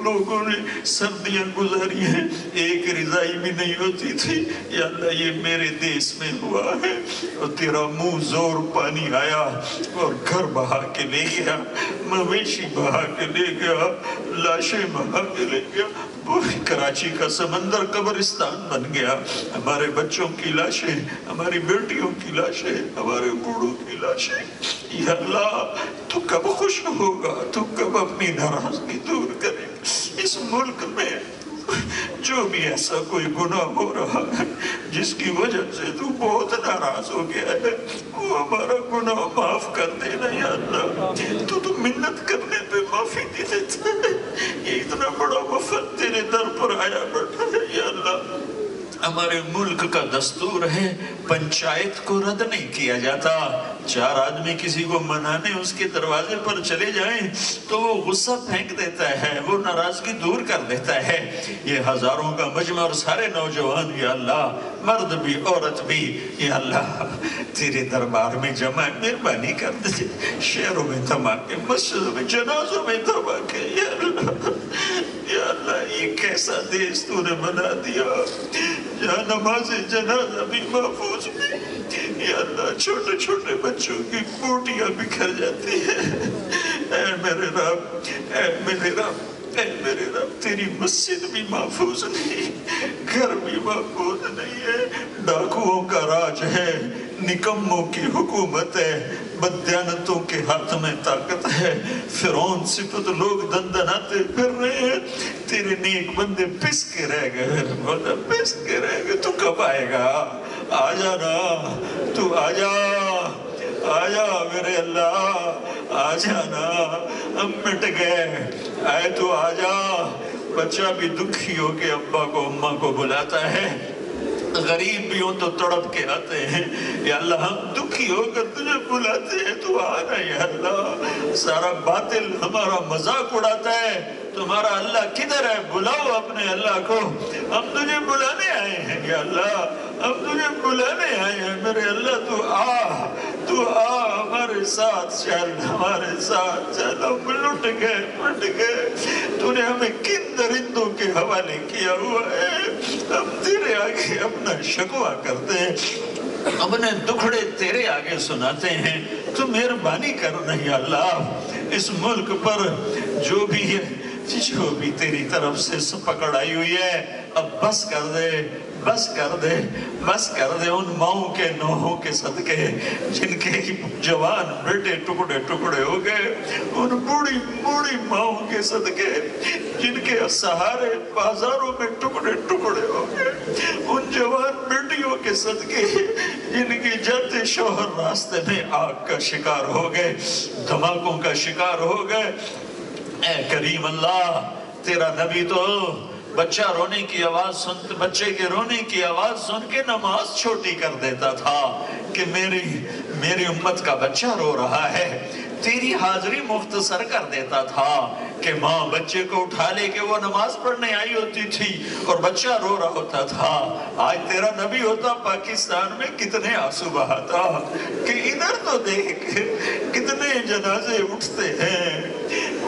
لوگوں نے سردیاں گزاری ہیں، ایک رضائی بھی نہیں ہوتی تھی، یا اللہ یہ میرے دیس میں ہوا ہے، اور تیرا منہ زور پانی آیا اور گھر بہا کے لے گیا، مویشی بہا کے لے گیا، لاشیں بہا کے لے گیا، پوری کراچی کا سمندر قبرستان بن گیا، ہمارے بچوں کی لاشیں، ہماری بیٹیوں کی لاشیں، ہمارے بوڑھوں کی لاشیں۔ یا اللہ تو کب خوش ہوگا، تو کب اپنی ناراضگی دور کرے؟ اس ملک میں جو بھی ایسا کوئی گناہ ہو رہا ہے جس کی وجہ سے تو بہت ناراض ہو گیا ہے، وہ ہمارا گناہ معاف کر دینا یا اللہ۔ تو منت کرنے پہ معافی دے دیتا ہے، یہ اتنا بڑا وفد تیرے در پر آیا بیٹھا ہے یا اللہ۔ ہمارے ملک کا دستور ہے پنچایت کو رد نہیں کیا جاتا، چار آدمی کسی کو منانے اس کے دروازے پر چلے جائیں تو وہ غصہ پھینک دیتا ہے، وہ ناراضگی دور کر دیتا ہے۔ یہ ہزاروں کا مجمع اور سارے نوجوان یا اللہ، مرد بھی عورت بھی یا اللہ تیرے دربار میں جمع، مہربانی کر دے، شہروں میں دھماکے، مسجدوں میں، جنازوں میں دھماکے یا اللہ۔ یا اللہ یہ کیسا دیس تو نے بنا دیا جہاں نماز جنازہ بھی محفوظ بھی، یا اللہ چھوٹے چھوٹے بچوں کی بوٹیاں بکھر جاتی ہیں۔ اے میرے رب، اے میرے رب، اے میرے رب، تیری مسجد بھی محفوظ نہیں، گھر بھی محفوظ نہیں ہے، ڈاکوؤں کا راج ہے، نکموں کی حکومت ہے، بدیانتوں کے ہاتھ میں طاقت ہے، فرعون صفت لوگ دندناتے پھر رہے ہیں، تیرے نیک بندے پس کے رہ گئے، مولا پس کے رہ گئے۔ تو کب آئے گا؟ آ جانا، تو آ جا، آ جا میرے اللہ، آ جانا، ہم مٹ گئے، آئے تو آ جا۔ بچہ بھی دکھی ہو کے ابا کو اماں کو بلاتا ہے، غریب بھی ہوں تو تڑپ کے آتے ہیں، یا اللہ ہم دکھی ہو کر تجھے بلاتے ہیں، تو آنا یا اللہ۔ سارا باطل ہمارا مذاق اڑاتا ہے، تمہارا اللہ کدھر ہے؟ بلاؤ اپنے اللہ کو، ہم تجھے بلانے آئے ہیں یا اللہ، ہم تجھے بلانے آئے ہیں میرے اللہ۔ تو آ ہمارے ساتھ چل، ہمارے ساتھ چل، ہم لٹ گئے، پٹ گئے، تو نے ہمیں کن درندوں کے حوالے کیا ہوا ہے، ہم تیرے آگے اپنا شکوہ کرتے ہیں، اپنے دکھڑے تیرے آگے سناتے ہیں، تو مہربانی کرنا یا اللہ۔ اس ملک پر جو بھی تیری طرف سے پکڑ آئی ہوئی ہے، اب بس کر دے، بس کر دے، بس کر دے۔ ان ماؤں کے نوحوں کے صدقے جن کے جوان بیٹے ٹکڑے ٹکڑے ہو گئے، ان بوڑھی بوڑھی ماؤں کے صدقے جن کے سہارے بازاروں میں ٹکڑے ٹکڑے ہو گئے، ان جوان بیٹیوں کے صدقے جن کی جاتے شوہر راستے میں آگ کا شکار ہو گئے، دھماکوں کا شکار ہو گئے۔ اے کریم اللہ، تیرا نبی تو بچہ رونے کی آواز بچے کے رونے کی آواز سن کے نماز چھوٹی کر دیتا تھا کہ میری امت کا بچہ رو رہا ہے، تیری حاضری مختصر کر دیتا تھا کہ ماں بچے کو اٹھا لے کے وہ نماز پڑھنے آئی ہوتی تھی اور بچہ رو رہا ہوتا تھا۔ آج تیرا نبی ہوتا پاکستان میں کتنے آنسو بہاتا کہ ادھر تو دیکھ کتنے جنازے اٹھتے ہیں،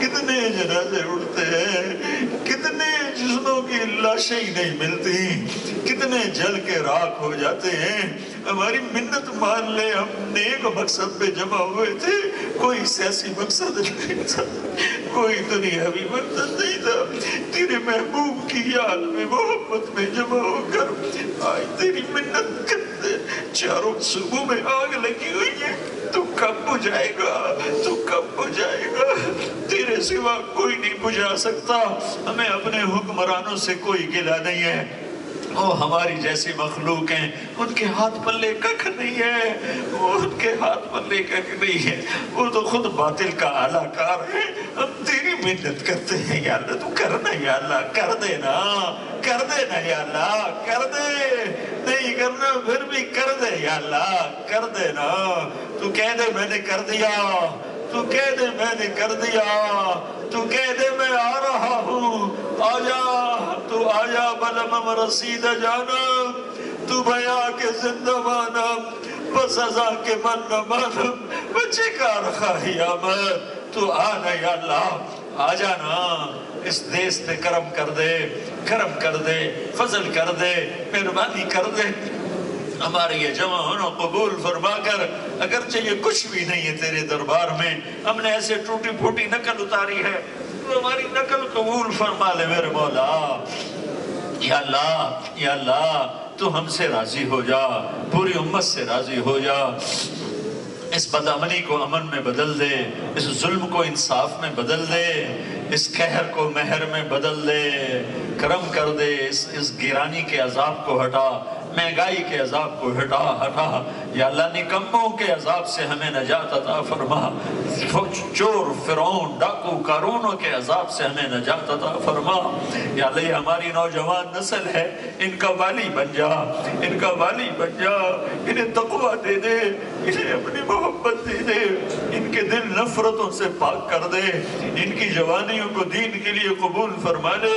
کتنے جنازے اٹھتے ہیں، کتنے جسموں کی لاشیں ہی نہیں ملتی، کتنے جل کے راکھ ہو جاتے ہیں۔ ہماری منت مان لے، ہم نیک مقصد پہ جمع ہوئے تھے، کوئی سیاسی مقصد نہیں تھا، کوئی دنیاوی مقصد نہیں تھا، تیرے محبوب کی یاد میں محبت میں جمع ہو کر آج تیری منت کرتے، چاروں صوبوں میں آگ لگی ہوئی ہے، تو کب بجھائے گا، تو کب بجھائے گا؟ تیرے سوا کوئی نہیں بجھا سکتا، ہمیں اپنے حکمرانوں سے کوئی گلہ نہیں ہے، وہ ہماری جیسی مخلوق ہیں، ان کے ہاتھ پلے ککھ نہیں ہے، وہ ان کے ہاتھ پلے ککھ نہیں ہے، وہ تو خود باطل کا اعلیٰ کار ہے۔ ہم تیری منت کرتے ہیں یا اللہ، تو کرنا یا اللہ، کر دینا، کر دینا یا اللہ، کر دے، نہیں کرنا پھر بھی کر دے یا اللہ، کر دینا۔ تو کہہ دے میں نے کر دیا، تو کہہ دے میں نے کر دیا، تو کہہ دے میں آ رہا ہوں، آجا، تو آجا بلمم رسید جانم، تو بیا کے زندہ مانم، بس ازا کے من نہ مانم، بچے کار خواہی آمد، تو آنا یا اللہ، آجانا، اس دیس پہ کرم کر دے، کرم کر دے، فضل کر دے، مہربانی کر دے، ہمارے یہ جمع ہونا قبول فرما کر، اگرچہ یہ کچھ بھی نہیں ہے تیرے دربار میں، ہم نے ایسے ٹوٹی پھوٹی نقل اتاری ہے، تو ہماری نقل قبول فرما لے میرے مولا۔ یا اللہ، یا اللہ، تو ہم سے راضی ہو جا، پوری امت سے راضی ہو جا، اس بدامنی کو امن میں بدل دے، اس ظلم کو انصاف میں بدل دے، اس قہر کو مہر میں بدل دے، کرم کر دے، اس گرانی کے عذاب کو ہٹا، مہنگائی کے عذاب کو ہٹا، یا اللہ نکموں کے عذاب سے ہمیں نجات عطا فرما، چور، فرعون، ڈاکو، قارونوں کے عذاب سے ہمیں نجات عطا فرما، یا اللہ یہ ہماری نوجوان نسل ہے، ان کا والی بن جا، ان کا والی بن جا، انہیں تقوی دے دے، انہیں اپنی محبت دے دے، ان کے دل نفرتوں سے پاک کر دے، ان کی جوانیوں کو دین کے لیے قبول فرما لے،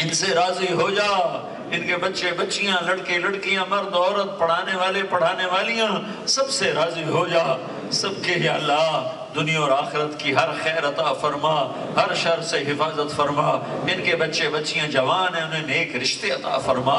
ان سے راضی ہو جا، ان کے بچے بچیاں، لڑکے لڑکیاں، مرد عورت، پڑھانے والے پڑھانے والیاں، سب سے راضی ہو جا، سب کے یا اللہ دنیا اور آخرت کی ہر خیر عطا فرما، ہر شر سے حفاظت فرما، ان کے بچے بچیاں جوان ہیں انہیں نیک رشتے عطا فرما،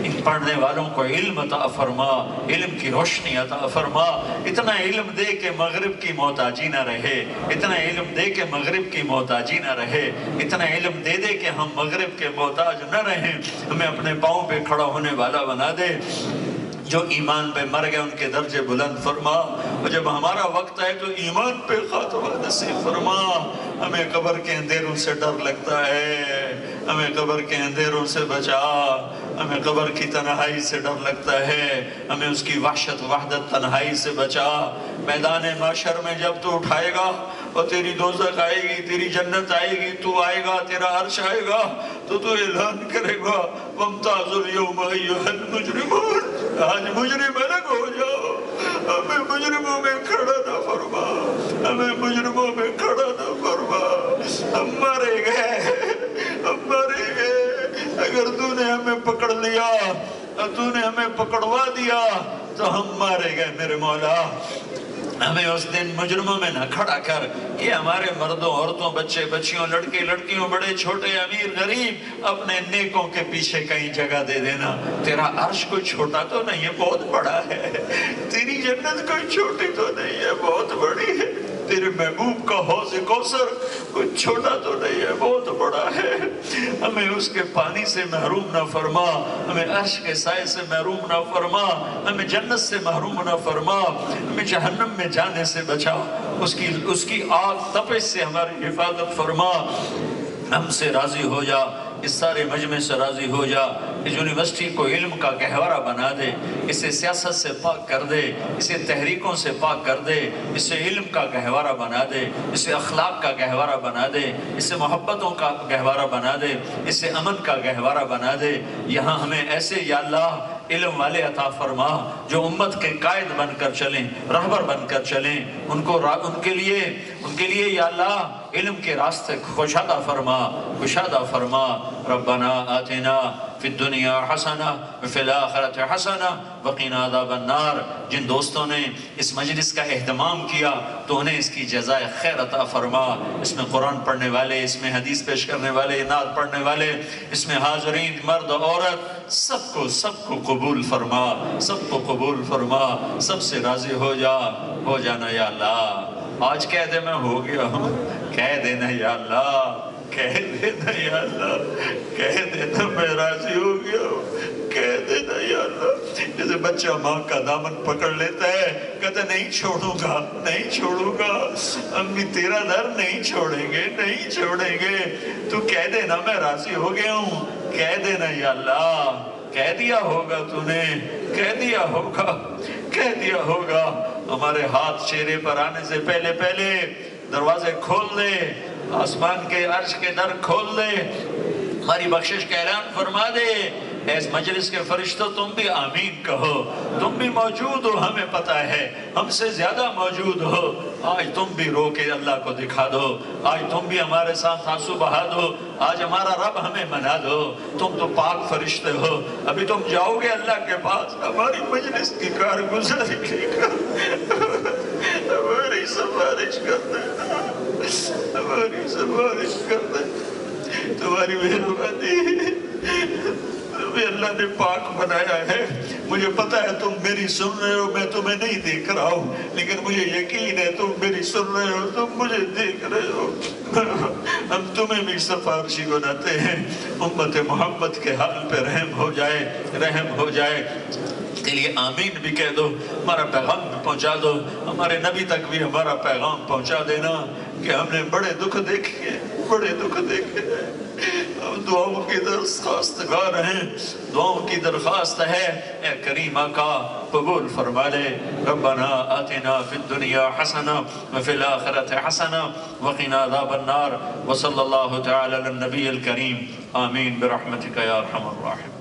ان پڑھنے والوں کو علم عطا فرما، علم کی روشنی عطا فرما، اتنا علم دے کہ مغرب کی محتاجی نہ رہے، اتنا علم دے کہ مغرب کی محتاجی نہ رہے، اتنا علم دے دے کہ ہم مغرب کے محتاج نہ رہیں، ہمیں اپنے پاؤں پہ کھڑا ہونے والا بنا دے، جو ایمان پہ مر گئے ان کے درجے بلند فرما، اور جب ہمارا وقت آئے تو ایمان پہ خاتمہ نصیب فرما، ہمیں قبر کے اندھیروں سے ڈر لگتا ہے، ہمیں قبر کے اندھیروں سے بچا، ہمیں قبر کی تنہائی سے ڈر لگتا ہے، ہمیں اس کی وحشت وحدت تنہائی سے بچا، میدان محشر میں جب تو اٹھائے گا اور تیری دوزخ آئے گی، تیری جنت آئے گی، تو آئے گا، تیرا عرش آئے گا، تو اعلان کرے گا وَامْتَازُوا الْيَوْمَ أَيُّهَا الْمُجْرِمُونَ، آج مجرم الگ ہو جاؤ، ہمیں مجرموں میں کھڑا نہ فرما، ہمیں مجرموں میں کھڑا نہ فرما، ہم مارے گئے، ہم مارے گئے، اگر تو نے ہمیں پکڑ لیا اور تو نے ہمیں پکڑوا دیا تو ہم مارے گئے میرے مولا، ہمیں اس دن مجرموں میں نہ کھڑا کر، یہ ہمارے مردوں عورتوں بچے بچیوں لڑکے لڑکیوں بڑے چھوٹے امیر غریب اپنے نیکوں کے پیچھے کہیں جگہ دے دینا، تیرا عرش کوئی چھوٹا تو نہیں ہے، بہت بڑا ہے، تیری جنت کوئی چھوٹی تو نہیں ہے، بہت بڑی ہے، تیرے محبوب کا حوض کوثر کوئی چھوٹا تو نہیں ہے، بہت بڑا ہے، ہمیں اس کے پانی سے محروم نہ فرما، ہمیں عرش کے سائے سے محروم نہ فرما، ہمیں جنت سے محروم نہ فرما، ہمیں جہنم میں جانے سے بچا، اس کی آگ تپش سے ہماری حفاظت فرما، ہم سے راضی ہو جا، اس سارے مجمع سے راضی ہو جا، اس یونیورسٹی کو علم کا گہوارہ بنا دے، اسے سیاست سے پاک کر دے، اسے تحریکوں سے پاک کر دے، اسے علم کا گہوارہ بنا دے، اسے اخلاق کا گہوارہ بنا دے، اسے محبتوں کا گہوارہ بنا دے، اسے امن کا گہوارہ بنا دے، یہاں ہمیں ایسے یا اللہ علم والے عطا فرما جو امت کے قائد بن کر چلیں، رہبر بن کر چلیں، ان کے لیے یا اللہ علم کے راستے کشادہ فرما، ربنا آتنا فی الدنیا حسنہ وفی الآخرۃ حسنہ وقنا عذاب النار، جن دوستوں نے اس مجلس کا اہتمام کیا تو انہیں اس کی جزائے خیر عطا فرما، اس میں قرآن پڑھنے والے، اس میں حدیث پیش کرنے والے، نعت پڑھنے والے، اس میں حاضرین مرد عورت، سب کو قبول فرما، سب کو قبول فرما، سب سے راضی ہو جانا یا اللہ، آج کہہ دے میں ہو گیا ہوں، کہہ دینا یا اللہ، کہہ دینا یا اللہ، کہہ دینا میں راضی ہو گیا ہوں، کہہ دینا یا اللہ، جیسے بچہ ماں کا دامن پکڑ لیتا ہے، کہتا نہیں چھوڑوں گا، امی تیرا در نہیں چھوڑیں گے، تو کہہ دینا میں راضی ہو گیا ہوں، کہہ دینا یا اللہ، کہہ دیا ہوگا تو نے، کہہ دیا ہوگا، ہمارے ہاتھ چہرے پر آنے سے پہلے دروازے کھول دے، آسمان کے عرش کے در کھول دے، ہماری بخشش کا اعلان فرما دے، اس مجلس کے فرشتوں تم بھی آمین کہو، تم بھی موجود ہو، ہمیں پتہ ہے ہم سے زیادہ موجود ہو، آج تم بھی رو کے اللہ کو دکھا دو، آج تم بھی ہمارے ساتھ آنسو بہا دو، آج ہمارا رب ہمیں منا دو، تم تو پاک فرشتے ہو، ابھی تم جاؤ گے اللہ کے پاس، ہماری مجلس کی کارگزاری کا ہماری سفارش کر دینا، ہماری سفارش کر دینا۔ تمہاری مہربانی، تمہیں اللہ نے پاک بنایا ہے، مجھے پتا ہے تم میری سن رہے ہو، میں تمہیں نہیں دیکھ رہا ہوں، لیکن مجھے یقین ہے تم میری سن رہے ہو، تم مجھے دیکھ رہے ہو۔ ہم تمہیں بھی سفارشی بناتے ہیں، امت محمد کے حال پہ رحم ہو جائے، رحم ہو جائے۔ کے لیے آمین بھی کہہ دو، ہمارا پیغام بھی پہنچا دو، ہمارے نبی تک بھی ہمارا پیغام پہنچا دینا کہ ہم نے بڑے دکھ دیکھے، بڑے دکھ دیکھے، ہم دعاؤں کی درخواست گار ہیں، دعاؤں کی درخواست ہے، اے کریم آقا قبول فرما لے۔ ربنا آتنا فی الدنیا حسنہ وفی الآخرۃ حسنہ وقنا عذاب النار، وصلی اللہ تعالی علی النبی الکریم، آمین برحمتک یا ارحم الراحمین۔